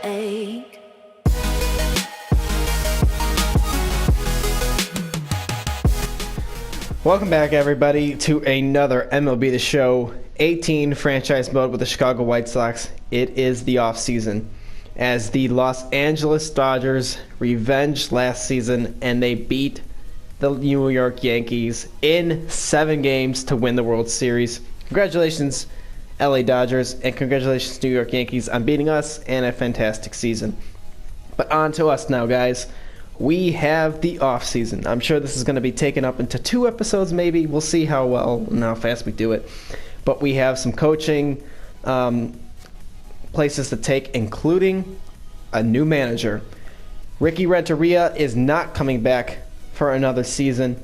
ache. Welcome back, everybody, to another MLB The Show 18 franchise mode with the Chicago White Sox. It is the offseason as the Los Angeles Dodgers revenged last season and they beat the New York Yankees in 7 games to win the World Series. Congratulations, LA Dodgers, and congratulations, New York Yankees, on beating us and a fantastic season. But on to us now, guys. We have the offseason. I'm sure this is going to be taken up into 2 episodes maybe. We'll see how well and how fast we do it. But we have some coaching places to take, including a new manager. Ricky Renteria is not coming back for another season.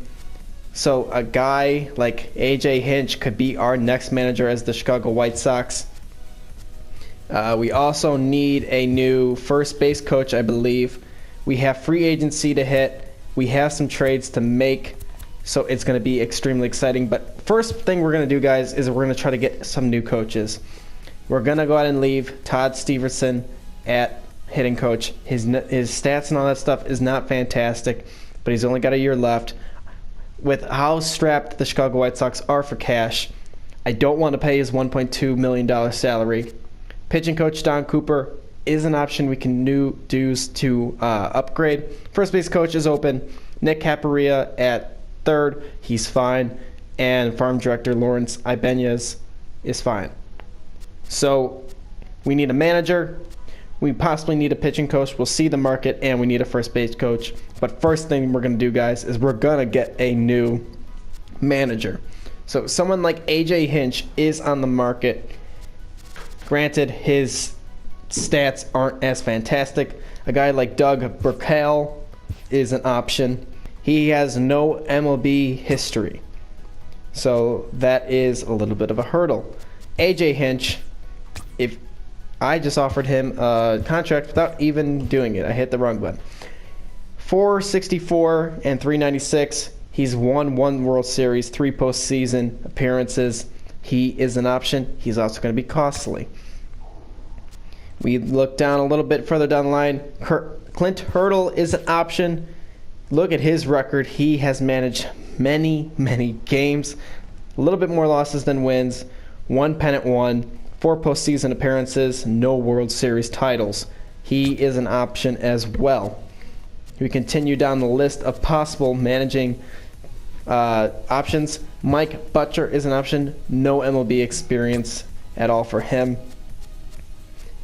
So a guy like AJ Hinch could be our next manager as the Chicago White Sox. We also need a new first base coach, I believe. We have free agency to hit. We have some trades to make. So it's going to be extremely exciting. But first thing we're going to do, guys, is we're going to try to get some new coaches. We're going to go out and leave Todd Stevenson at hitting coach. His stats and all that stuff is not fantastic, but he's only got a year left. With how strapped the Chicago White Sox are for cash, I don't want to pay his $1.2 million salary. Pitching coach Don Cooper is an option we can do to upgrade. First base coach is open. Nick Caparia at third. He's fine. And farm director Lawrence Ibanez is fine. So we need a manager. We possibly need a pitching coach. We'll see the market, and we need a first base coach. But first thing we're going to do, guys, is we're going to get a new manager. So someone like AJ Hinch is on the market. Granted, his stats aren't as fantastic. A guy like Doug Burkell is an option. He has no MLB history. So that is a little bit of a hurdle. AJ Hinch, if I just offered him a contract without even doing it. I hit the wrong button. 464 and 396. He's won 1 World Series, 3 postseason appearances. He is an option. He's also going to be costly. We look down a little bit further down the line. Clint Hurdle is an option. Look at his record. He has managed many, many games. A little bit more losses than wins. 1 pennant won. 4 postseason appearances, no World Series titles. He is an option as well. We continue down the list of possible managing options. Mike Butcher is an option. No MLB experience at all for him.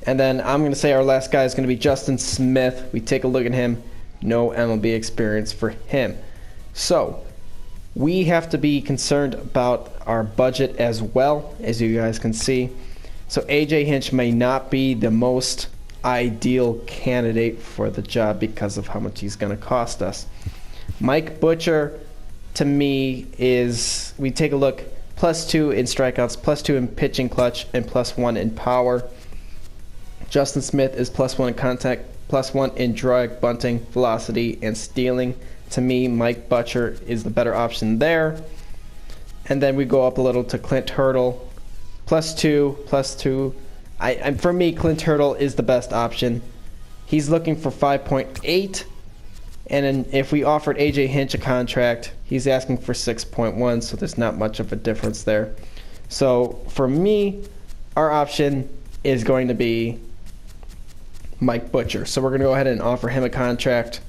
And then I'm going to say our last guy is going to be Justin Smith. We take a look at him. No MLB experience for him. So we have to be concerned about our budget as well, as you guys can see. So AJ Hinch may not be the most ideal candidate for the job because of how much he's going to cost us. Mike Butcher, to me, is, we take a look, +2 in strikeouts, +2 in pitching clutch, and +1 in power. Justin Smith is +1 in contact, +1 in drag, bunting, velocity, and stealing. To me, Mike Butcher is the better option there. And then we go up a little to Clint Hurdle. +2. For me, Clint Hurdle is the best option. He's looking for 5.8, and then if we offered AJ Hinch a contract, he's asking for 6.1, so there's not much of a difference there. So for me, our option is going to be Mike Butcher. So we're going to go ahead and offer him a contract.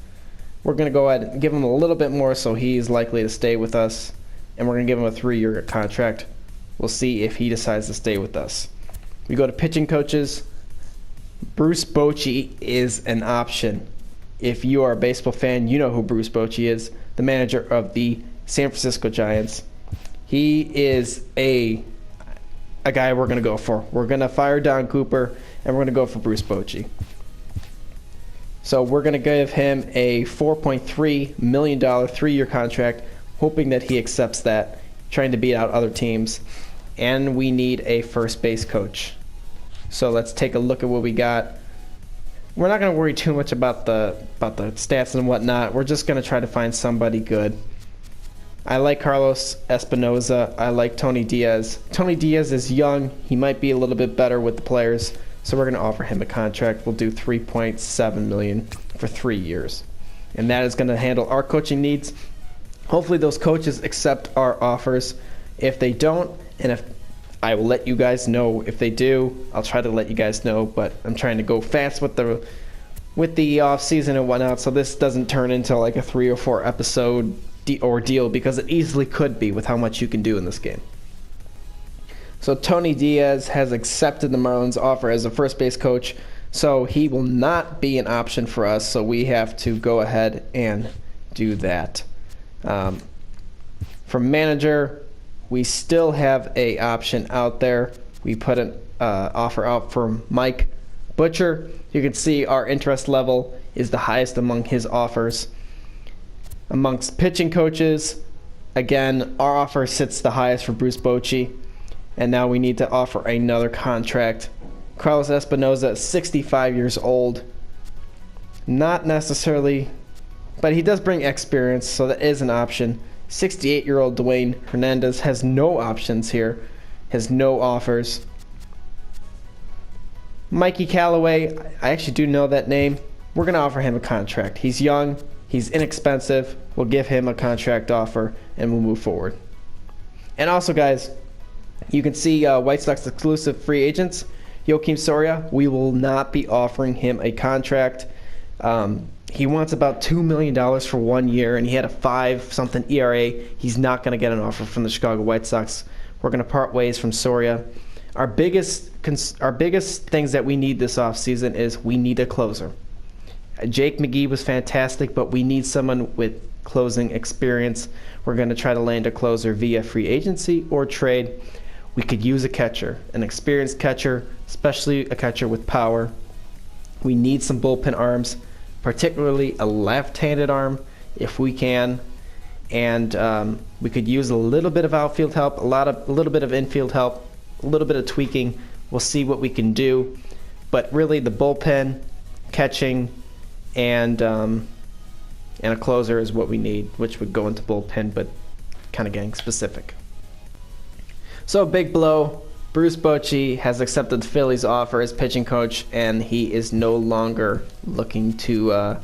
We're going to go ahead and give him a little bit more, so he's likely to stay with us, and we're going to give him a 3-year contract. We'll see if he decides to stay with us. We go to pitching coaches. Bruce Bochy is an option. If you are a baseball fan, you know who Bruce Bochy is, the manager of the San Francisco Giants. He is a guy we're going to go for. We're going to fire Don Cooper, and we're going to go for Bruce Bochy. So we're going to give him a $4.3 million 3-year contract, hoping that he accepts that, trying to beat out other teams. And we need a first base coach. So let's take a look at what we got. We're not going to worry too much about the stats and whatnot. We're just going to try to find somebody good. I like Carlos Espinoza. I like Tony Diaz. Tony Diaz is young. He might be a little bit better with the players. So we're going to offer him a contract. We'll do $3.7 million for 3 years. And that is going to handle our coaching needs. Hopefully those coaches accept our offers. If they don't, and if I will let you guys know if they do, I'll try to let you guys know, but I'm trying to go fast with the off season and whatnot, so this doesn't turn into like a 3 or 4 episode ordeal, because it easily could be with how much you can do in this game. So Tony Diaz has accepted the Marlins offer as a first base coach, so he will not be an option for us, so we have to go ahead and do that. For manager, we still have a option out there. We put an offer out for Mike Butcher. You can see our interest level is the highest among his offers. Amongst pitching coaches, again, our offer sits the highest for Bruce Bochy. And now we need to offer another contract. Carlos Espinoza is 65 years old. Not necessarily, but he does bring experience, so that is an option. 68-year-old Dwayne Hernandez has no options here, has no offers. Mikey Callaway, I actually do know that name. We're going to offer him a contract. He's young, he's inexpensive. We'll give him a contract offer, and we'll move forward. And also, guys, you can see White Sox exclusive free agents. Joakim Soria, we will not be offering him a contract. He wants about $2 million for 1 year, and he had a 5-something ERA. He's not going to get an offer from the Chicago White Sox. We're going to part ways from Soria. Our biggest things that we need this offseason is we need a closer. Jake McGee was fantastic, but we need someone with closing experience. We're going to try to land a closer via free agency or trade. We could use a catcher, an experienced catcher, especially a catcher with power. We need some bullpen arms, particularly a left-handed arm if we can. And we could use a little bit of outfield help, a little bit of infield help, a little bit of tweaking. We'll see what we can do. But really the bullpen, catching, and a closer is what we need, which would go into bullpen, but kind of getting specific. So big blow. Bruce Bochy has accepted the Phillies' offer as pitching coach, and he is no longer looking to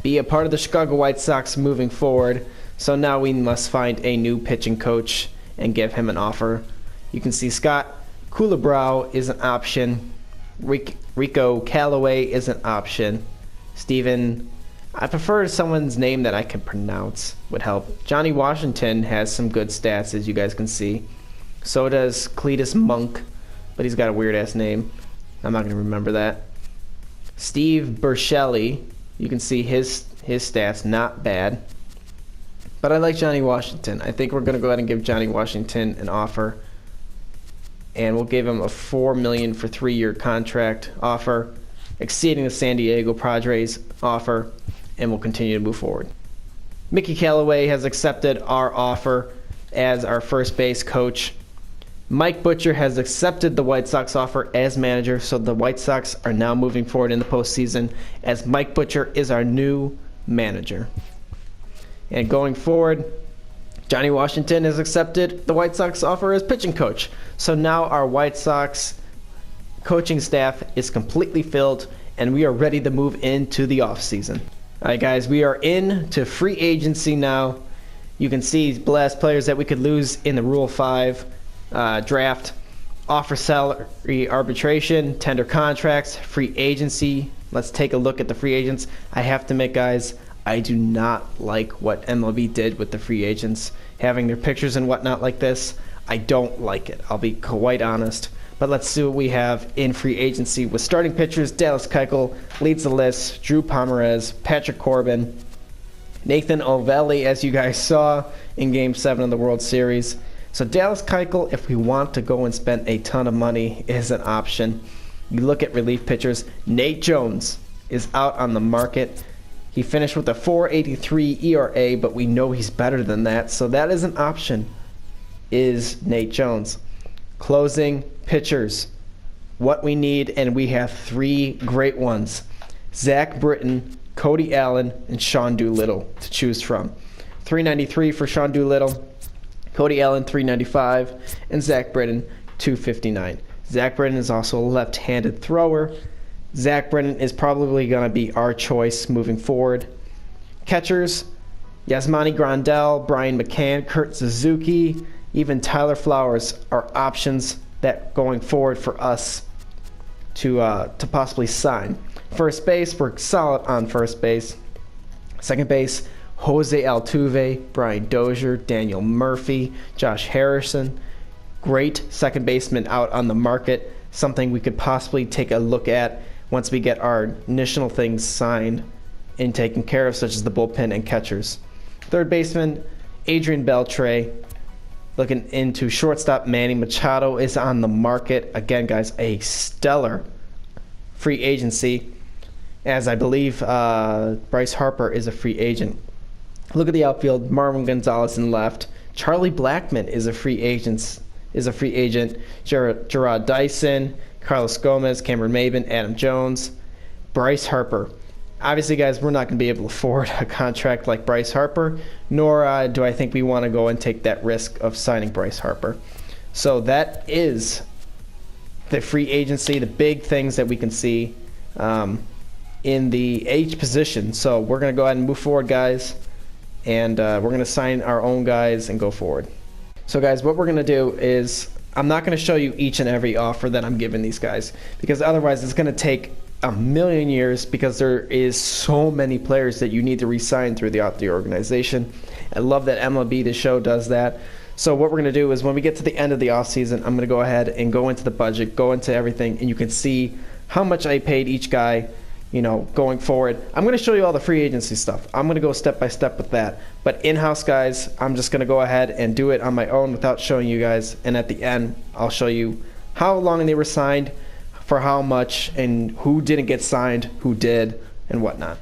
be a part of the Chicago White Sox moving forward. So now we must find a new pitching coach and give him an offer. You can see Scott Culebrow is an option. Rico Callaway is an option. Steven, I prefer someone's name that I can pronounce would help. Johnny Washington has some good stats, as you guys can see. So does Cletus Monk, but he's got a weird-ass name. I'm not going to remember that. Steve Burchelli, you can see his stats, not bad. But I like Johnny Washington. I think we're going to go ahead and give Johnny Washington an offer. And we'll give him a $4 million for 3-year contract offer, exceeding the San Diego Padres offer, and we'll continue to move forward. Mickey Callaway has accepted our offer as our first base coach. Mike Butcher has accepted the White Sox offer as manager, so the White Sox are now moving forward in the postseason as Mike Butcher is our new manager. And going forward, Johnny Washington has accepted the White Sox offer as pitching coach. So now our White Sox coaching staff is completely filled, and we are ready to move into the offseason. All right, guys, we are into free agency now. You can see blast players that we could lose in the Rule 5 draft, offer salary arbitration, tender contracts, free agency. Let's take a look at the free agents. I have to admit, guys, I do not like what MLB did with the free agents, having their pictures and whatnot like this. I don't like it. I'll be quite honest. But let's see what we have in free agency. With starting pitchers, Dallas Keuchel leads the list, Drew Pomeranz, Patrick Corbin, Nathan Ovalli, as you guys saw in Game 7 of the World Series. So Dallas Keuchel, if we want to go and spend a ton of money, is an option. You look at relief pitchers. Nate Jones is out on the market. He finished with a 4.83 ERA, but we know he's better than that. So that is an option, is Nate Jones. Closing pitchers. What we need, and we have 3 great ones. Zach Britton, Cody Allen, and Sean Doolittle to choose from. $393 for Sean Doolittle, Cody Allen $395, and Zach Britton $259. Zach Britton is also a left-handed thrower. Zach Britton is probably going to be our choice moving forward. Catchers, Yasmani Grandal, Brian McCann, Kurt Suzuki, even Tyler Flowers are options that going forward for us to possibly sign. First base, we're solid on first base. Second base, Jose Altuve, Brian Dozier, Daniel Murphy, Josh Harrison. Great second baseman out on the market. Something we could possibly take a look at once we get our initial things signed and taken care of, such as the bullpen and catchers. Third baseman, Adrian Beltre. Looking into shortstop, Manny Machado is on the market. Again, guys, a stellar free agency, as I believe Bryce Harper is a free agent. Look at the outfield, Marvin Gonzalez in left. Charlie Blackmon is a free agent. Gerard Dyson, Carlos Gomez, Cameron Maybin, Adam Jones, Bryce Harper. Obviously, guys, we're not going to be able to afford a contract like Bryce Harper, nor do I think we want to go and take that risk of signing Bryce Harper. So that is the free agency, the big things that we can see in the H position. So we're going to go ahead and move forward, guys, and we're going to sign our own guys and go forward. So, guys, what we're going to do is I'm not going to show you each and every offer that I'm giving these guys, because otherwise it's going to take a million years, because there is so many players that you need to re-sign throughout the organization. I love that MLB The Show does that. So what we're going to do is when we get to the end of the offseason, I'm going to go ahead and go into the budget, go into everything, and you can see how much I paid each guy, going forward. I'm going to show you all the free agency stuff. I'm going to go step by step with that. But in-house, guys, I'm just going to go ahead and do it on my own without showing you guys. And at the end, I'll show you how long they were signed, for how much, and who didn't get signed, who did, and whatnot.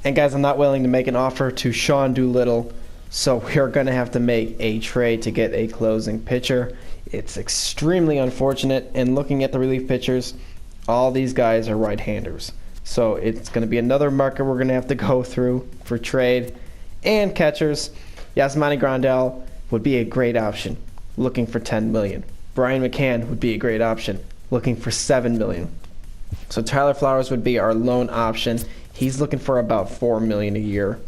And guys, I'm not willing to make an offer to Sean Doolittle, so we're going to have to make a trade to get a closing pitcher. It's extremely unfortunate, and looking at the relief pitchers, all these guys are right-handers. So it's going to be another market we're going to have to go through for trade. And catchers, Yasmani Grandal would be a great option, looking for $10 million. Brian McCann would be a great option, looking for $7 million. So Tyler Flowers would be our loan option. He's looking for about $4 million a year.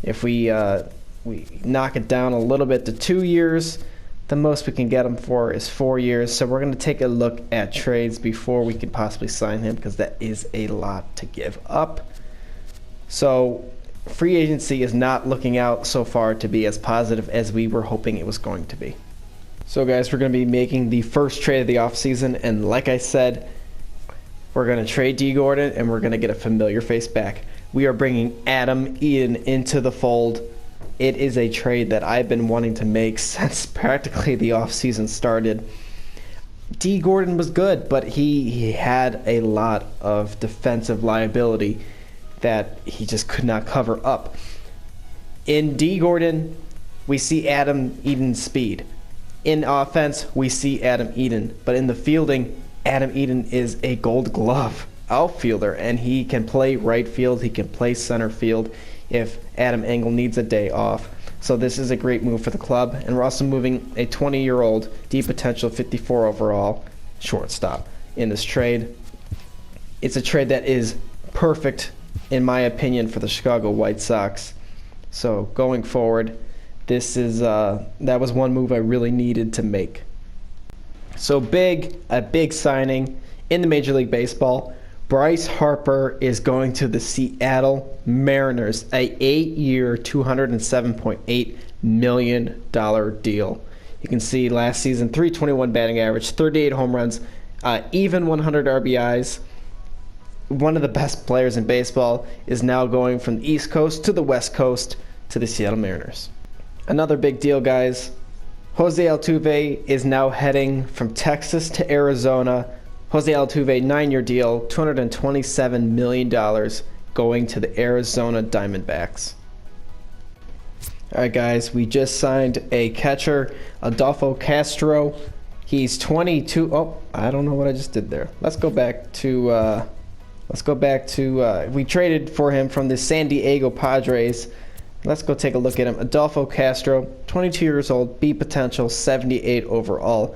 If we knock it down a little bit to 2 years, the most we can get him for is 4 years. So we're going to take a look at trades before we could possibly sign him, because that is a lot to give up. So free agency is not looking out so far to be as positive as we were hoping it was going to be. So, guys, we're going to be making the first trade of the offseason, and like I said, we're going to trade D. Gordon, and we're going to get a familiar face back. We are bringing Adam Eaton into the fold. It is a trade that I've been wanting to make since practically the offseason started. D. Gordon was good, but he had a lot of defensive liability that he just could not cover up. In D. Gordon, we see Adam Eaton's speed. In offense, we see Adam Eaton, but in the fielding, Adam Eaton is a Gold Glove outfielder, and he can play right field, he can play center field if Adam Engel needs a day off. So this is a great move for the club, and we're also moving a 20-year-old, deep potential 54 overall shortstop in this trade. It's a trade that is perfect, in my opinion, for the Chicago White Sox. So going forward, this is that was one move I really needed to make. So a big signing in the Major League Baseball. Bryce Harper is going to the Seattle Mariners, a 8-year, $207.8 million deal. You can see last season, 321 batting average, 38 home runs, even 100 RBIs. One of the best players in baseball is now going from the East Coast to the West Coast to the Seattle Mariners. Another big deal, guys. Jose Altuve is now heading from Texas to Arizona. Jose Altuve, 9-year deal, $227 million going to the Arizona Diamondbacks. All right, guys, we just signed a catcher, Adolfo Castro. He's 22. Oh, I don't know what I just did there. Let's go back to we traded for him from the San Diego Padres. Let's go take a look at him. Adolfo Castro, 22 years old, B potential, 78 overall.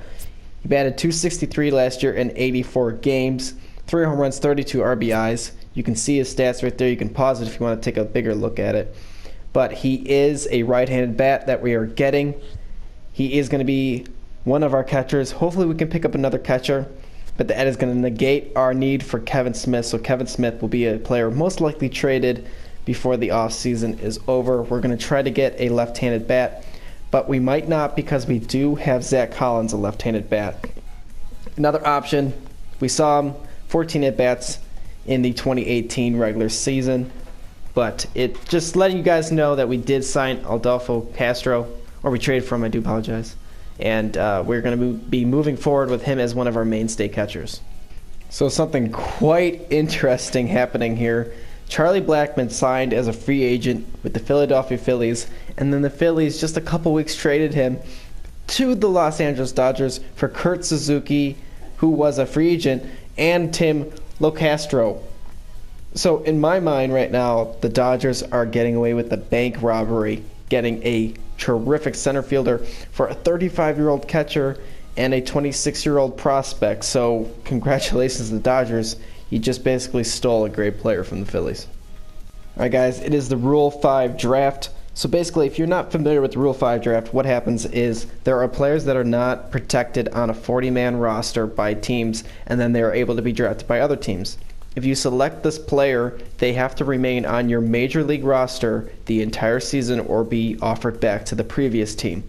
He batted .263 last year in 84 games, 3 home runs, 32 RBIs. You can see his stats right there. You can pause it if you want to take a bigger look at it. But he is a right-handed bat that we are getting. He is going to be one of our catchers. Hopefully we can pick up another catcher, but that is going to negate our need for Kevin Smith. So Kevin Smith will be a player most likely traded before the offseason is over. We're going to try to get a left-handed bat, but we might not because we do have Zach Collins, a left-handed bat. Another option, we saw him 14 at-bats in the 2018 regular season, but it just letting you guys know that we did sign Adolfo Castro, or we traded for him, I do apologize. And we're going to be moving forward with him as one of our mainstay catchers. So something quite interesting happening here. Charlie Blackmon signed as a free agent with the Philadelphia Phillies, and then the Phillies just a couple weeks traded him to the Los Angeles Dodgers for Kurt Suzuki, who was a free agent, and Tim Locastro. So in my mind right now, the Dodgers are getting away with the bank robbery, getting a terrific center fielder for a 35-year-old catcher and a 26-year-old prospect. So congratulations to the Dodgers. You just basically stole a great player from the Phillies. All right, guys, it is the Rule 5 draft. So basically, if you're not familiar with the Rule 5 draft, what happens is there are players that are not protected on a 40-man roster by teams, and then they are able to be drafted by other teams. If you select this player, they have to remain on your major league roster the entire season or be offered back to the previous team.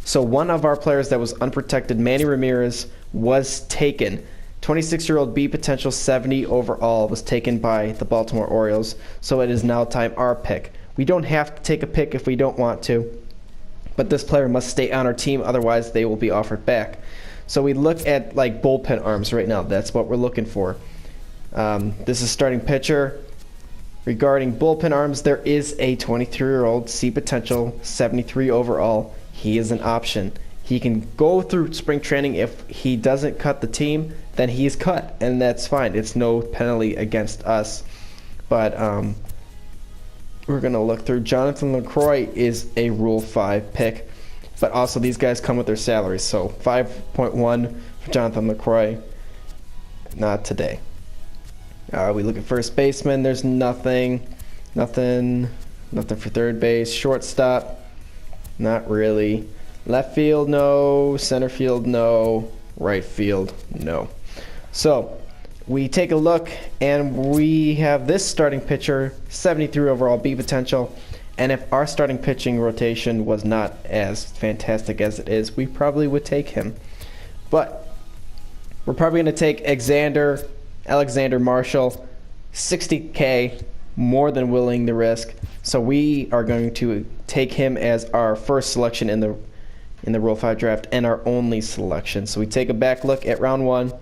So one of our players that was unprotected, Manny Ramirez, was taken. 26-year-old B potential 70 overall was taken by the Baltimore Orioles. So it is now time our pick. We don't have to take a pick if we don't want to, but this player must stay on our team, otherwise they will be offered back. So we look at like bullpen arms right now. That's what we're looking for. This is starting pitcher. Regarding bullpen arms, there is a 23-year-old C potential, 73 overall. He is an option. He can go through spring training. If he doesn't cut the team, then he's cut, and that's fine. It's no penalty against us. But we're going to look through. Jonathan LaCroix is a Rule 5 pick, but also these guys come with their salaries. So 5.1 for Jonathan LaCroix. Not today. We look at first baseman. There's nothing for third base. Shortstop, not really. Left field, no. Center field, no. Right field, no. So we take a look, and we have this starting pitcher, 73 overall B potential. And if our starting pitching rotation was not as fantastic as it is, we probably would take him. But we're probably going to take Alexander Marshall, $60K, more than willing the risk. So we are going to take him as our first selection in the Rule 5 draft and our only selection. So we take a back look at round 1,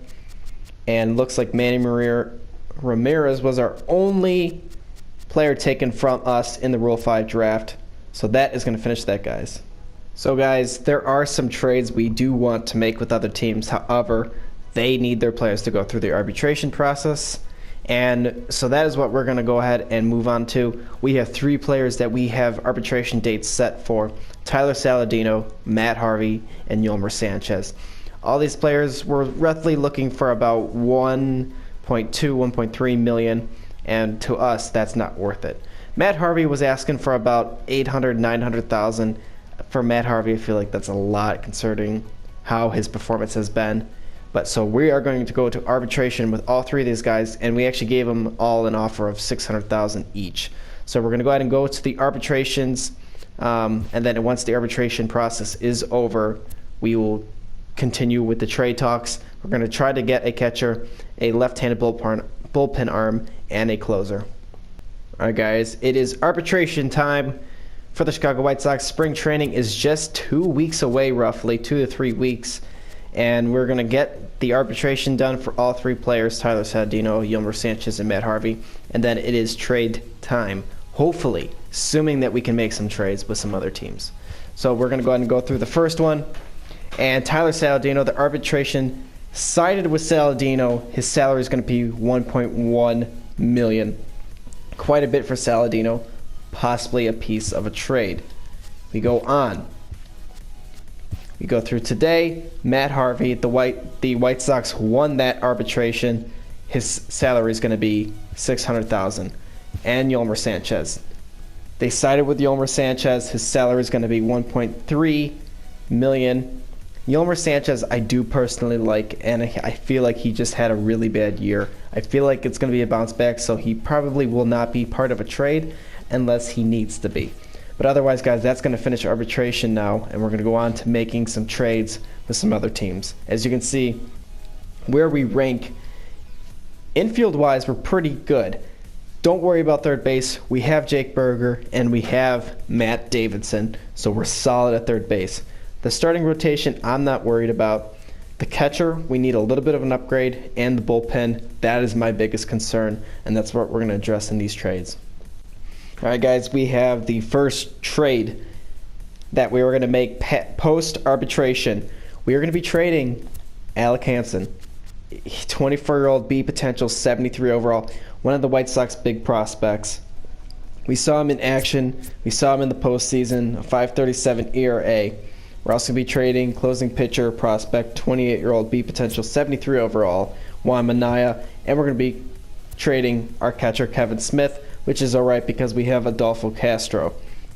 and looks like Manny Ramirez was our only player taken from us in the Rule 5 draft. So that is going to finish that, guys. So guys, there are some trades we do want to make with other teams. However, they need their players to go through the arbitration process. And so that is what we're going to go ahead and move on to. We have 3 players that we have arbitration dates set for: Tyler Saladino, Matt Harvey, and Yolmer Sanchez. All these players were roughly looking for about 1.2, 1.3 million, and to us, that's not worth it. Matt Harvey was asking for about 800, 900,000. For Matt Harvey, I feel like that's a lot considering how his performance has been. But so we are going to go to arbitration with all 3 of these guys, and we actually gave them all an offer of 600,000 each. So we're going to go ahead and go to the arbitrations, and then once the arbitration process is over, we will continue with the trade talks. We're going to try to get a catcher, a left-handed bullpen arm, and a closer. All right, guys, it is arbitration time for the Chicago White Sox. Spring training is just 2 weeks away, roughly 2 to 3 weeks. And we're going to get the arbitration done for all 3 players, Tyler Saladino, Yolmer Sanchez, and Matt Harvey. And then it is trade time, hopefully, assuming that we can make some trades with some other teams. So we're going to go ahead and go through the first one. And Tyler Saladino, the arbitration sided with Saladino. His salary is going to be $1.1 million. Quite a bit for Saladino, possibly a piece of a trade. We go on. We go through today. Matt Harvey, the White Sox won that arbitration. His salary is going to be $600,000. And Yolmer Sanchez. They sided with Yolmer Sanchez. His salary is going to be $1.3 million. Yolmer Sanchez, I do personally like, and I feel like he just had a really bad year. I feel like it's going to be a bounce back, so he probably will not be part of a trade unless he needs to be. But otherwise, guys, that's going to finish arbitration now, and we're going to go on to making some trades with some other teams. As you can see, where we rank infield-wise, we're pretty good. Don't worry about third base. We have Jake Berger, and we have Matt Davidson, so we're solid at third base. The starting rotation, I'm not worried about. The catcher, we need a little bit of an upgrade, and the bullpen, that is my biggest concern, and that's what we're going to address in these trades. All right, guys, we have the first trade that we were going to make post-arbitration. We are going to be trading Alec Hansen, 24-year-old B potential, 73 overall, one of the White Sox big prospects. We saw him in action. We saw him in the postseason, a 5.37 ERA. We're also going to be trading closing pitcher prospect, 28-year-old B potential, 73 overall, Juan Minaya, and we're going to be trading our catcher, Kevin Smith, which is all right because we have Adolfo Castro.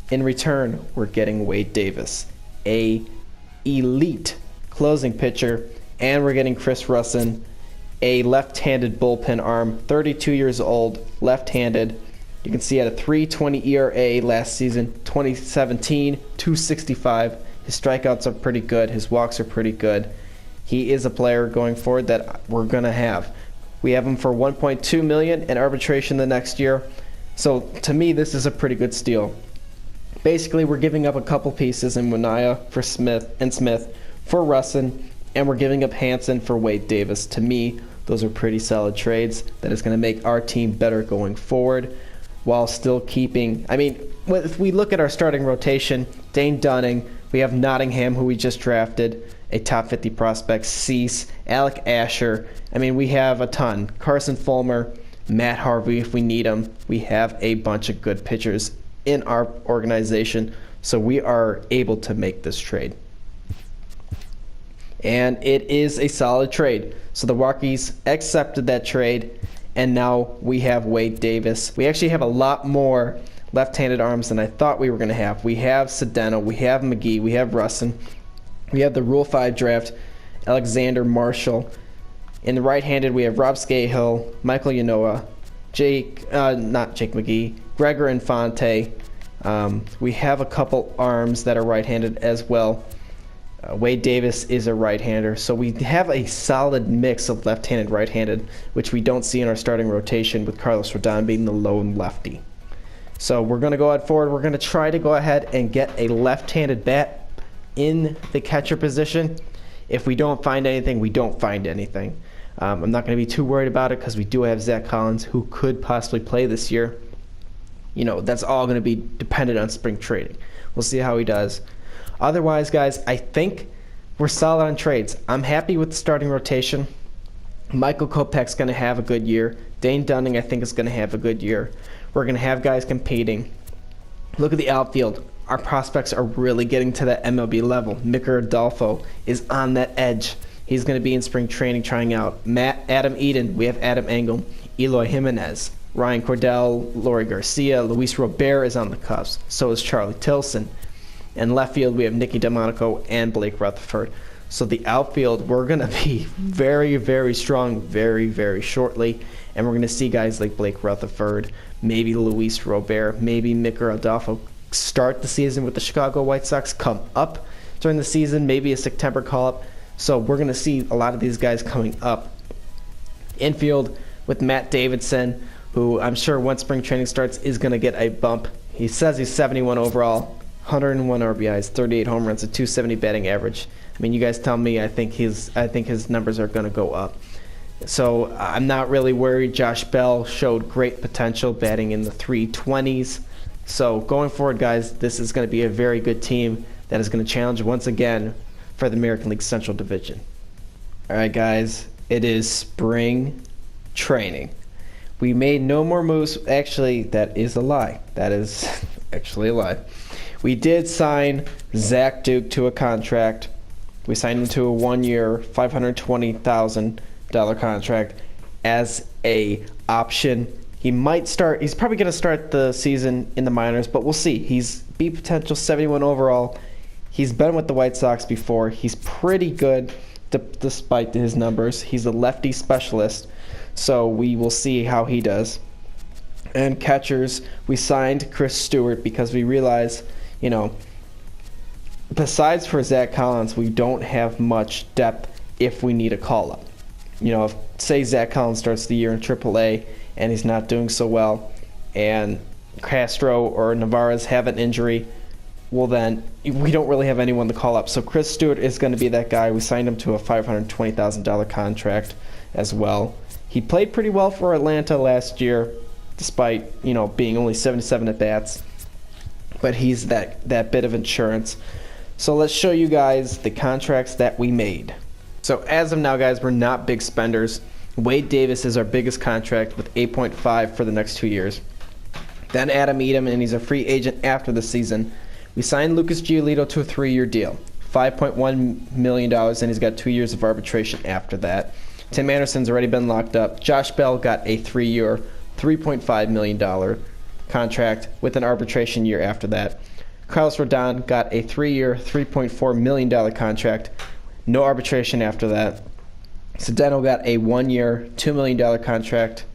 In return, we're getting Wade Davis, a elite closing pitcher, and we're getting Chris Russin, a left-handed bullpen arm, 32 years old, left-handed. You can see he had a 3.20 ERA last season, 2017, 265. His strikeouts are pretty good. His walks are pretty good. He is a player going forward that we're going to have. We have him for $1.2 million in arbitration the next year. So to me, this is a pretty good steal. Basically, we're giving up a couple pieces in Minaya for Smith for Russin, and we're giving up Hansen for Wade Davis. To me, those are pretty solid trades that is going to make our team better going forward while still keeping... I mean, if we look at our starting rotation, Dane Dunning, we have Nottingham, who we just drafted, a top 50 prospect, Cease, Alec Asher. I mean, we have a ton. Carson Fulmer, Matt Harvey, if we need him. We have a bunch of good pitchers in our organization, so we are able to make this trade. And it is a solid trade. So the Rockies accepted that trade, and now we have Wade Davis. We actually have a lot more left-handed arms than I thought we were going to have. We have Sedano, we have McGee, we have Russin, we have the Rule 5 draft, Alexander Marshall. In the right-handed, we have Rob Scahill, Michael Yanoa, not Jake McGee, Gregor Infante. We have a couple arms that are right-handed as well. Wade Davis is a right-hander, so we have a solid mix of left-handed, right-handed, which we don't see in our starting rotation with Carlos Rodon being the lone lefty. So we're going to go out forward. We're going to try to go ahead and get a left-handed bat in the catcher position. If we don't find anything, we don't find anything. I'm not going to be too worried about it because we do have Zach Collins, who could possibly play this year. You know, that's all going to be dependent on spring trading. We'll see how he does. Otherwise, guys, I think we're solid on trades. I'm happy with the starting rotation. Michael Kopech's going to have a good year. Dane Dunning, I think, is going to have a good year. We're going to have guys competing. Look at the outfield. Our prospects are really getting to that MLB level. Micker Adolfo is on that edge. He's going to be in spring training trying out. Adam Eden, we have Adam Engel, Eloy Jimenez, Ryan Cordell, Lori Garcia, Luis Robert is on the cusp. So is Charlie Tilson. In left field, we have Nicky Delmonico and Blake Rutherford. So the outfield, we're going to be very, very strong very, very shortly. And we're going to see guys like Blake Rutherford, maybe Luis Robert, maybe Micker Adolfo start the season with the Chicago White Sox, come up during the season, maybe a September call-up. So we're going to see a lot of these guys coming up. Infield with Matt Davidson, who I'm sure once spring training starts is going to get a bump. He says he's 71 overall. 101 RBIs, 38 home runs, a 270 batting average. I mean, you guys tell me. I think his numbers are going to go up. So I'm not really worried. Josh Bell showed great potential, batting in the 320s. So going forward, guys, this is going to be a very good team that is going to challenge once again for the American League Central Division. All right, guys, it is spring training. We made no more moves. Actually, that is a lie. That is actually a lie. We did sign Zach Duke to a contract. We signed him to a 1-year, $520,000 contract as a option. He might start. He's probably going to start the season in the minors, but we'll see. He's B potential 71 overall. He's been with the White Sox before. He's pretty good despite his numbers. He's a lefty specialist, so we will see how he does. And catchers, we signed Chris Stewart because we realize, besides for Zach Collins, we don't have much depth if we need a call-up. If, say, Zach Collins starts the year in AAA and he's not doing so well, and Castro or Navarez have an injury, well then, we don't really have anyone to call up. So Chris Stewart is going to be that guy. We signed him to a $520,000 contract as well. He played pretty well for Atlanta last year, despite, being only 77 at-bats. But he's that bit of insurance. So let's show you guys the contracts that we made. So as of now, guys, we're not big spenders. Wade Davis is our biggest contract with $8.5 for the next 2 years. Then Adam Eaton, and he's a free agent after the season. We signed Lucas Giolito to a 3-year deal, $5.1 million, and he's got 2 years of arbitration after that. Tim Anderson's already been locked up. Josh Bell got a 3-year, $3.5 million contract with an arbitration year after that. Carlos Rodon got a 3-year, $3.4 million contract, no arbitration after that. Sedeno got a 1-year, $2 million contract.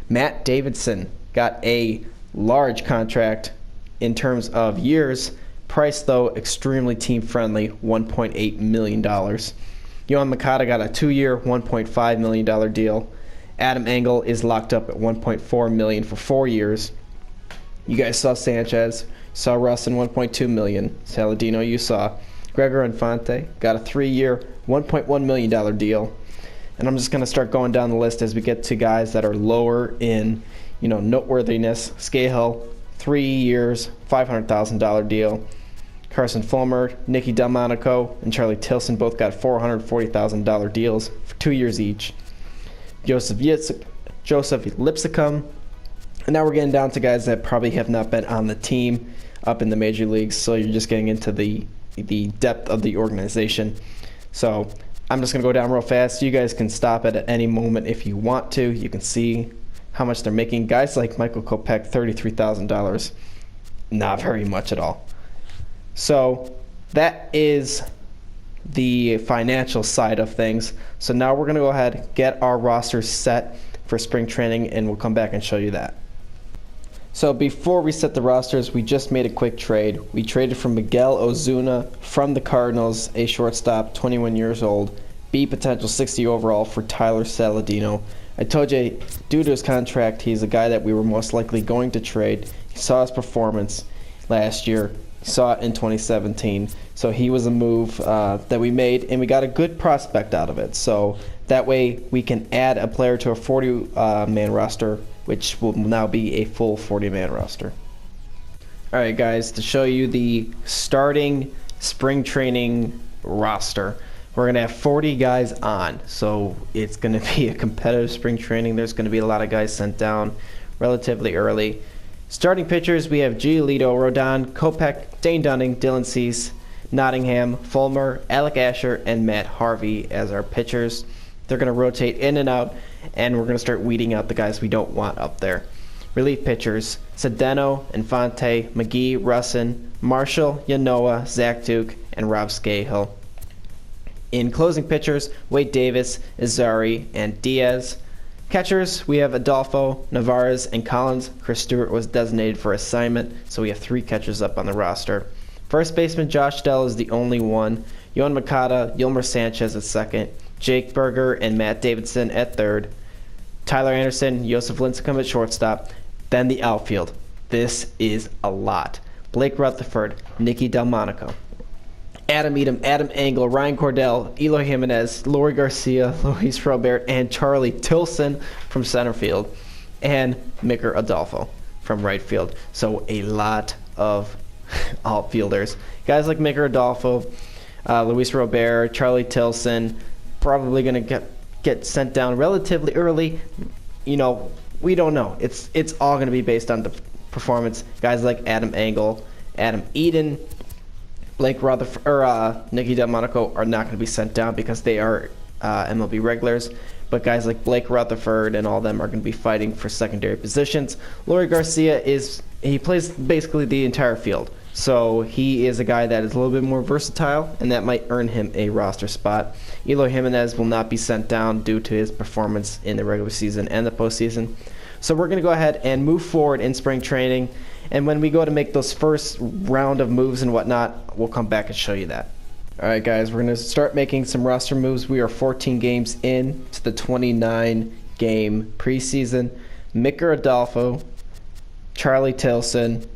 Matt Davidson got a large contract in terms of years, priced though extremely team-friendly, $1.8 million. Yohan Moncada got a 2-year, $1.5 million deal. Adam Engel is locked up at $1.4 million for 4 years. You guys saw Sanchez, saw Russ in $1.2 million. Saladino you saw. Gregor Infante got a 3-year, $1.1 million deal. And I'm just going to start going down the list as we get to guys that are lower in, noteworthiness. Scahill, 3 years, $500,000 deal. Carson Fulmer, Nicky Delmonico, and Charlie Tilson both got $440,000 deals for 2 years each. Joseph Lipsicum. And now we're getting down to guys that probably have not been on the team up in the major leagues, so you're just getting into the depth of the organization. So I'm just going to go down real fast. You guys can stop it at any moment if you want to. You can see how much they're making. Guys like Michael Kopech, $33,000. Not very much at all. So that is the financial side of things. So now we're going to go ahead, get our roster set for spring training, and we'll come back and show you that. So before we set the rosters, we just made a quick trade. We traded for Miguel Ozuna from the Cardinals, a shortstop, 21 years old, B potential 60 overall, for Tyler Saladino. I told you, due to his contract, he's a guy that we were most likely going to trade. He saw his performance last year. He saw it in 2017. So he was a move that we made, and we got a good prospect out of it. So that way we can add a player to a 40-man roster, which will now be a full 40-man roster. All right, guys, to show you the starting spring training roster, we're going to have 40 guys on. So it's going to be a competitive spring training. There's going to be a lot of guys sent down relatively early. Starting pitchers, we have Giolito, Rodon, Kopech, Dane Dunning, Dylan Cease, Nottingham, Fulmer, Alec Asher, and Matt Harvey as our pitchers. They're going to rotate in and out, and we're going to start weeding out the guys we don't want up there. Relief pitchers, Sedeno, Infante, McGee, Russin, Marshall, Yanoa, Zach Duke, and Rob Scahill. In closing pitchers, Wade Davis, Azari, and Diaz. Catchers, we have Adolfo, Navarez, and Collins. Chris Stewart was designated for assignment, so we have 3 catchers up on the roster. First baseman Josh Dell is the only one. Yohan Moncada, Yolmer Sanchez at second. Jake Berger and Matt Davidson at third. Tyler Anderson, Joseph Lincecum at shortstop. Then the outfield. This is a lot. Blake Rutherford, Nicky Delmonico, Adam Eaton, Adam Engel, Ryan Cordell, Eloy Jimenez, Lori Garcia, Luis Robert, and Charlie Tilson from center field, and Micker Adolfo from right field. So a lot of outfielders. Guys like Micker Adolfo, Luis Robert, Charlie Tilson, probably going to get sent down relatively early. We don't know. It's all going to be based on the performance. Guys like Adam Engel, Adam Eaton, Blake Rutherford or Nicky Delmonico are not going to be sent down because they are MLB regulars. But guys like Blake Rutherford and all of them are going to be fighting for secondary positions. Leury Garcia he plays basically the entire field. So he is a guy that is a little bit more versatile, and that might earn him a roster spot. Eloy Jimenez will not be sent down due to his performance in the regular season and the postseason. So we're going to go ahead and move forward in spring training. And when we go to make those first round of moves and whatnot, we'll come back and show you that. All right, guys, we're going to start making some roster moves. We are 14 games in to the 29-game preseason. Micker Adolfo, Charlie Tilson,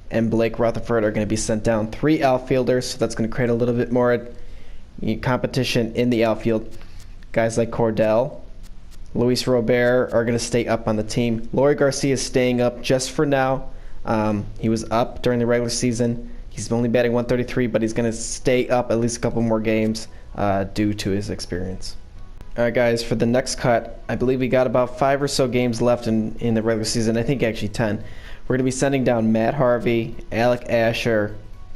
and Blake Rutherford are going to be sent down. 3 outfielders, so that's going to create a little bit more competition in the outfield. Guys like Cordell, Luis Robert are going to stay up on the team. Leury Garcia is staying up just for now. He was up during the regular season. He's only batting 133, but he's going to stay up at least a couple more games due to his experience. All right, guys, for the next cut, I believe we got about 5 or so games left in the regular season. I think actually 10. We're going to be sending down Matt Harvey, Alec Asher,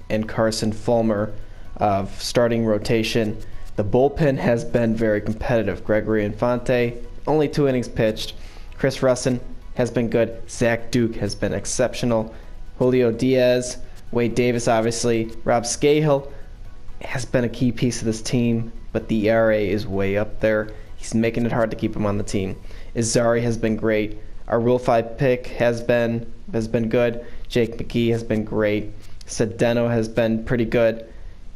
and Carson Fulmer of starting rotation. The bullpen has been very competitive. Gregory Infante, only 2 innings pitched. Chris Russin has been good. Zach Duke has been exceptional. Julio Diaz, Wade Davis, obviously. Rob Scahill has been a key piece of this team, but the ERA is way up there. He's making it hard to keep him on the team. Izzari has been great. Our Rule 5 pick has been good. Jake McGee has been great. Sedeno has been pretty good.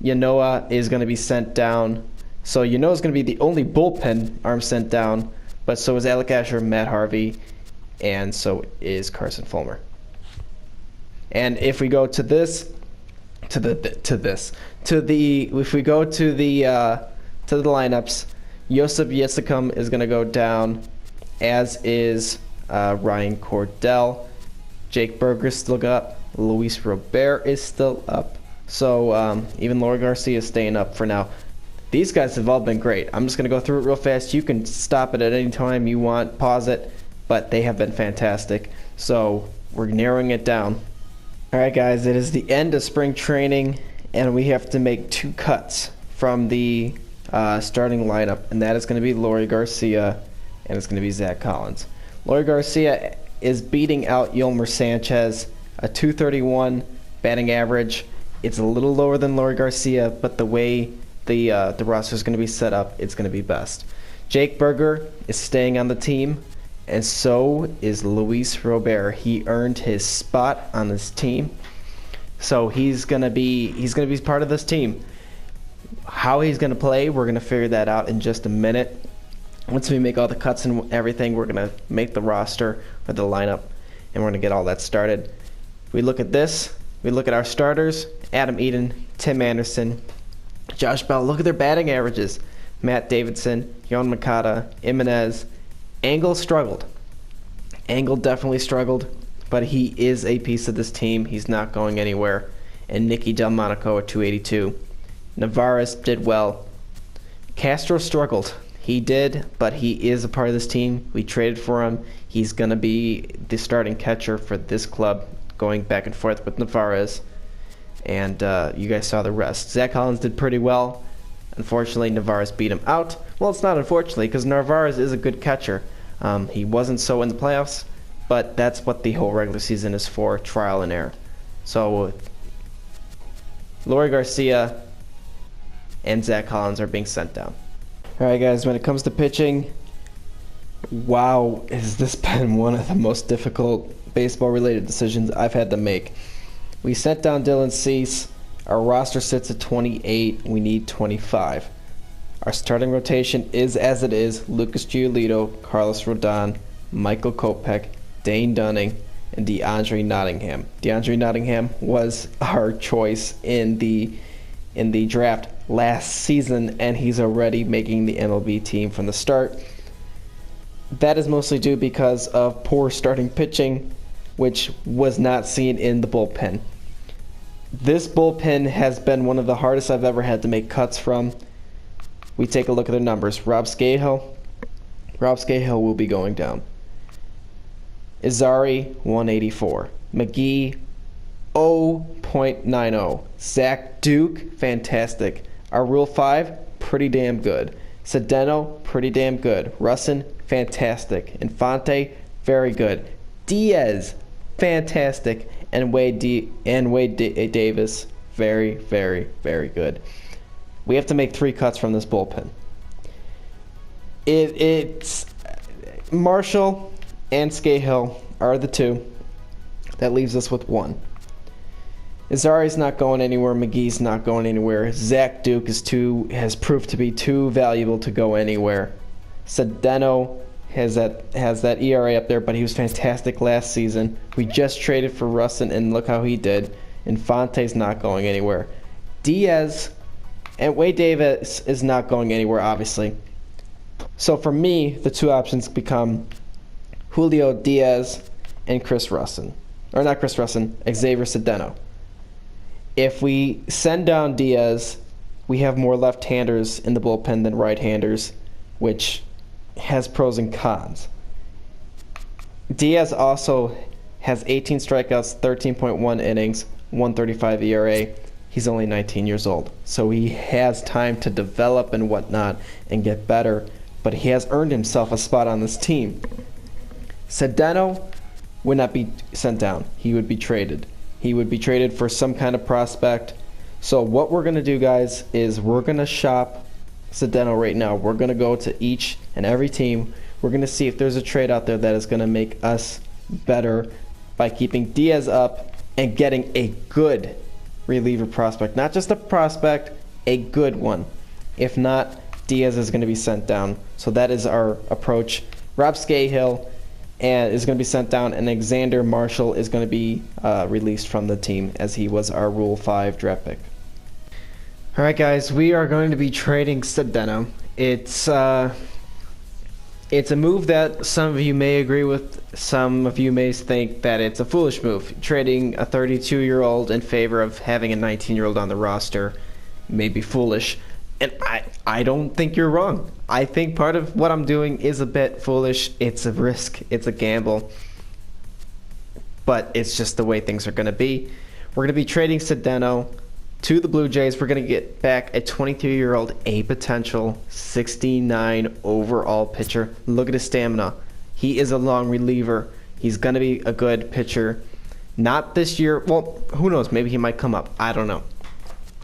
Yanoa is going to be sent down. So Yanoa is going to be the only bullpen arm sent down, but so is Alec Asher, Matt Harvey, and so is Carson Fulmer. And if we go to this, if we go to the lineups, Josip Yesicum is going to go down, as is Ryan Cordell. Jake Berger's still up. Luis Robert is still up. So even Leury Garcia is staying up for now. These guys have all been great. I'm just going to go through it real fast. You can stop it at any time you want, pause it, but they have been fantastic. So we're narrowing it down. All right, guys, it is the end of spring training, and we have to make 2 cuts from the starting lineup, and that is going to be Leury Garcia, and it's going to be Zach Collins. Leury Garcia is beating out Yolmer Sanchez, a .231 batting average. It's a little lower than Leury Garcia, but the way the roster is going to be set up, it's going to be best. Jake Berger is staying on the team, and so is Luis Robert. He earned his spot on this team, so he's going to be part of this team. How he's going to play, we're going to figure that out in just a minute. Once we make all the cuts and everything, we're going to make the roster for the lineup, and we're going to get all that started. We look at this. We look at our starters: Adam Eaton, Tim Anderson, Josh Bell. Look at their batting averages: Matt Davidson, Yon Makata, Jimenez. Engel struggled. Engel definitely struggled, but he is a piece of this team. He's not going anywhere. And Nicky Delmonico at .282. Navarez did well. Castro struggled. He did, but he is a part of this team. We traded for him. He's going to be the starting catcher for this club, going back and forth with Navarez. And you guys saw the rest. Zach Collins did pretty well. Unfortunately, Navarez beat him out. Well, it's not unfortunately, because Navarez is a good catcher. He wasn't so in the playoffs, but that's what the whole regular season is for, trial and error. So Leury Garcia and Zach Collins are being sent down. All right, guys, when it comes to pitching, wow, has this been one of the most difficult baseball-related decisions I've had to make. We sent down Dylan Cease. Our roster sits at 28. We need 25. Our starting rotation is as it is: Lucas Giolito, Carlos Rodon, Michael Kopech, Dane Dunning, and DeAndre Nottingham. DeAndre Nottingham was our choice in the draft last season, and he's already making the MLB team from the start. That is mostly due because of poor starting pitching, which was not seen in the bullpen. This bullpen has been one of the hardest I've ever had to make cuts from. We take a look at the numbers. Rob Scahill will be going down. Izzari, 184. McGee, 0.90. Zach Duke, fantastic. Our Rule 5, pretty damn good. Sedeno, pretty damn good. Russin, fantastic. Infante, very good. Diaz, fantastic. And Wade Davis, very, very, very good. We have to make 3 cuts from this bullpen. It's Marshall and Scahill are the 2. That leaves us with 1. Azari's not going anywhere. McGee's not going anywhere. Zach Duke has proved to be too valuable to go anywhere. Sedeno has that ERA up there, but he was fantastic last season. We just traded for Russin, and look how he did. Infante's not going anywhere. Diaz and Wade Davis is not going anywhere, obviously. So for me, the 2 options become Julio Diaz and Chris Russin. Or not Chris Russin, Xavier Sedeno. If we send down Diaz, we have more left-handers in the bullpen than right-handers, which has pros and cons. Diaz also has 18 strikeouts, 13.1 innings, 135 ERA. He's only 19 years old, so he has time to develop and whatnot and get better, but he has earned himself a spot on this team. Sedeno would not be sent down. He would be traded. He would be traded for some kind of prospect. So what we're going to do, guys, is we're going to shop Sedeno right now. We're going to go to each and every team. We're going to see if there's a trade out there that is going to make us better by keeping Diaz up and getting a good reliever prospect. Not just a prospect, a good one. If not, Diaz is going to be sent down. So that is our approach. Rob Scahill is going to be sent down, and Alexander Marshall is going to be released from the team as he was our Rule 5 draft pick. All right, guys, we are going to be trading Sedeno. It's a move that some of you may agree with. Some of you may think that it's a foolish move. Trading a 32-year-old in favor of having a 19-year-old on the roster may be foolish. And I don't think you're wrong. I think part of what I'm doing is a bit foolish. It's a risk. It's a gamble. But it's just the way things are going to be. We're going to be trading Sedeno to the Blue Jays. We're going to get back a 23-year-old, a potential 69 overall pitcher. Look at his stamina. He is a long reliever. He's going to be a good pitcher. Not this year. Well, who knows? Maybe he might come up. I don't know.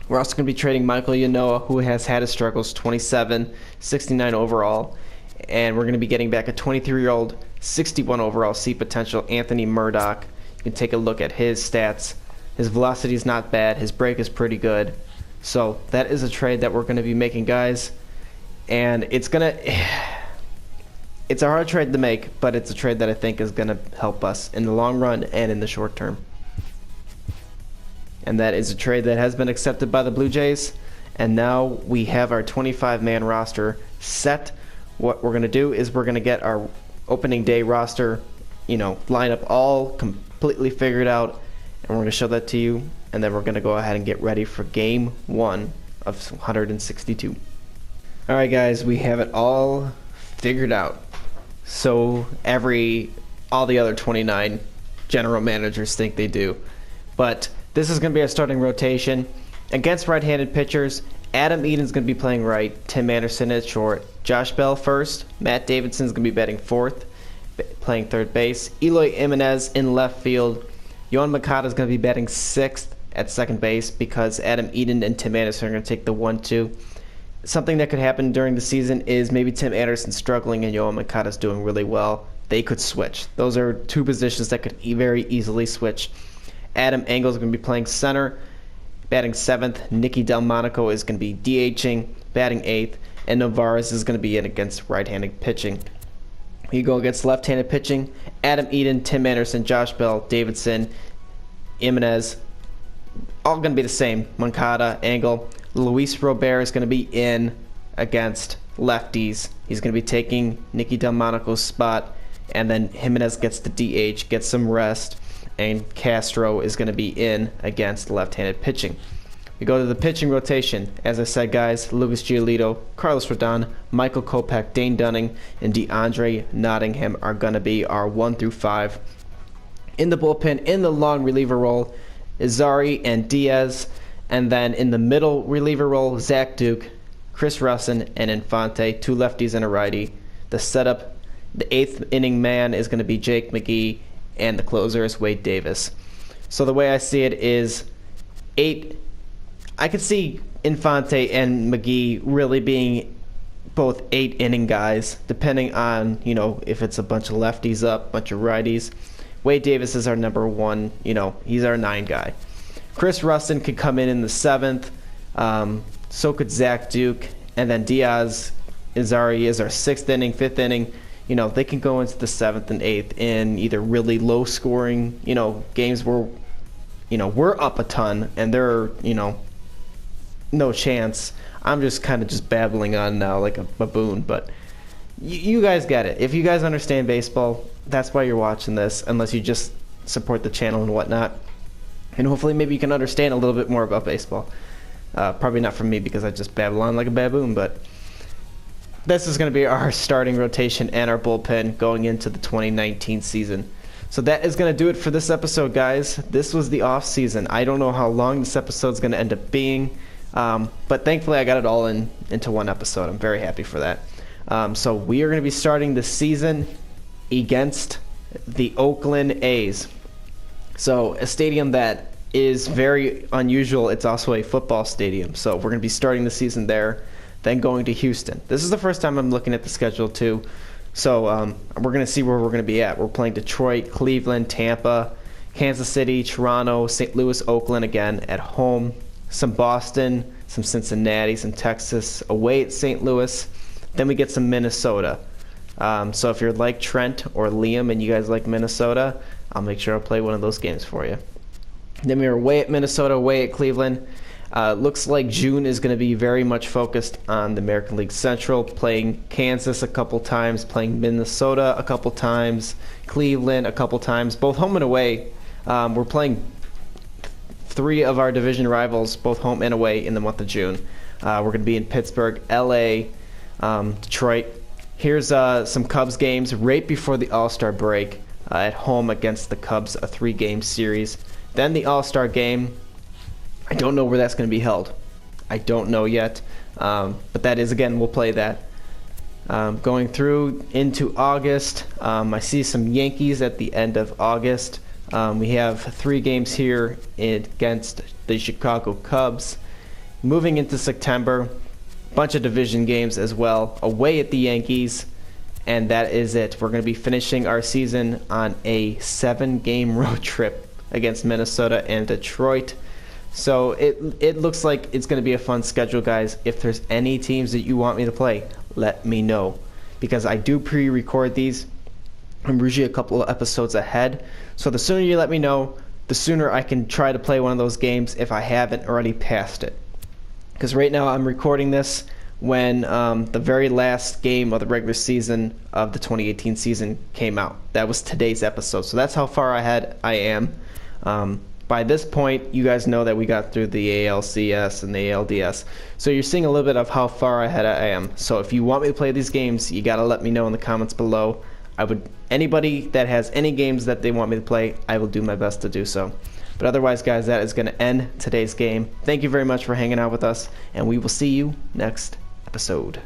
We're also going to be trading Michael Yanoa, who has had his struggles, 27, 69 overall. And we're going to be getting back a 23-year-old, 61 overall C potential, Anthony Murdoch. You can take a look at his stats. His velocity is not bad. His break is pretty good. So that is a trade that we're going to be making, guys. And it's a hard trade to make, but it's a trade that I think is going to help us in the long run and in the short term. And that is a trade that has been accepted by the Blue Jays. And now we have our 25-man roster set. What we're going to do is we're going to get our opening day roster, lineup all completely figured out. And we're going to show that to you. And then we're going to go ahead and get ready for game 1 of 162. All right, guys, we have it all figured out. So all the other 29 general managers think they do. But this is going to be our starting rotation. Against right-handed pitchers, Adam Eden's going to be playing right, Tim Anderson at short, Josh Bell first, Matt Davidson's going to be batting fourth, playing third base, Eloy Jimenez in left field, Yohan Moncada is going to be batting sixth at second base because Adam Eden and Tim Anderson are going to take the 1-2. Something that could happen during the season is maybe Tim Anderson struggling and Yohan Moncada is doing really well. They could switch. Those are 2 positions that could very easily switch. Adam Engel is going to be playing center, batting 7th. Nicky Delmonico is going to be DHing, batting 8th. And Navarez is going to be in against right-handed pitching. You go against left-handed pitching, Adam Eden, Tim Anderson, Josh Bell, Davidson, Jimenez, all going to be the same. Moncada, Engel. Luis Robert is going to be in against lefties. He's going to be taking Nicky Delmonico's spot. And then Jimenez gets the DH, gets some rest. And Castro is going to be in against left-handed pitching. We go to the pitching rotation. As I said, guys, Lucas Giolito, Carlos Rodon, Michael Kopech, Dane Dunning, and DeAndre Nottingham are going to be our 1 through 5. In the bullpen, in the long reliever role, Izzari, and Diaz. And then in the middle reliever role, Zach Duke, Chris Russin, and Infante, 2 lefties and a righty. The setup, the 8th inning man is going to be Jake McGee, and the closer is Wade Davis. So the way I see it is I could see Infante and McGee really being both 8-inning guys, depending on, if it's a bunch of lefties up, a bunch of righties. Wade Davis is our number 1, he's our 9 guy. Chris Rustin could come in the 7th. So could Zach Duke. And then Diaz, Izzari is our 6th inning, 5th inning. They can go into the 7th and 8th in either really low-scoring, games where, we're up a ton and they're, no chance. I'm just kind of babbling on now like a baboon, but you guys get it. If you guys understand baseball, that's why you're watching this, unless you just support the channel and whatnot. And hopefully maybe you can understand a little bit more about baseball. Probably not from me because I just babble on like a baboon, but this is going to be our starting rotation and our bullpen going into the 2019 season. So that is going to do it for this episode, guys. This was the off season. I don't know how long this episode is going to end up being, but thankfully I got it all into one episode. I'm very happy for that. So we are going to be starting the season against the Oakland A's. So a stadium that is very unusual. It's also a football stadium. So we're going to be starting the season there, then going to Houston. This is the first time I'm looking at the schedule too. So we're going to see where we're going to be at. We're playing Detroit, Cleveland, Tampa, Kansas City, Toronto, St. Louis, Oakland again at home, some Boston, some Cincinnati, some Texas, away at St. Louis. Then we get some Minnesota. So if you're like Trent or Liam and you guys like Minnesota, I'll make sure I'll play one of those games for you. Then we're away at Minnesota, away at Cleveland. Looks like June is going to be very much focused on the American League Central, playing Kansas a couple times, playing Minnesota a couple times, Cleveland a couple times, both home and away. We're playing 3 of our division rivals, both home and away, in the month of June. We're going to be in Pittsburgh, LA, Detroit. Here's some Cubs games right before the All-Star break, at home against the Cubs, a 3-game series. Then the All-Star game. I don't know where that's going to be held. I don't know yet. But that is, again, we'll play that. Going through into August, I see some Yankees at the end of August. We have 3 games here against the Chicago Cubs. Moving into September, bunch of division games as well, away at the Yankees. And that is it. We're going to be finishing our season on a 7-game road trip against Minnesota and Detroit. So it looks like it's going to be a fun schedule, guys. If there's any teams that you want me to play, let me know. Because I do pre-record these. I'm usually a couple of episodes ahead. So the sooner you let me know, the sooner I can try to play one of those games if I haven't already passed it. Because right now I'm recording this when the very last game of the regular season of the 2018 season came out. That was today's episode. So that's how far ahead I am. By this point, you guys know that we got through the ALCS and the ALDS. So you're seeing a little bit of how far ahead I am. So if you want me to play these games, you got to let me know in the comments below. Anybody that has any games that they want me to play, I will do my best to do so. But otherwise, guys, that is going to end today's game. Thank you very much for hanging out with us, and we will see you next episode.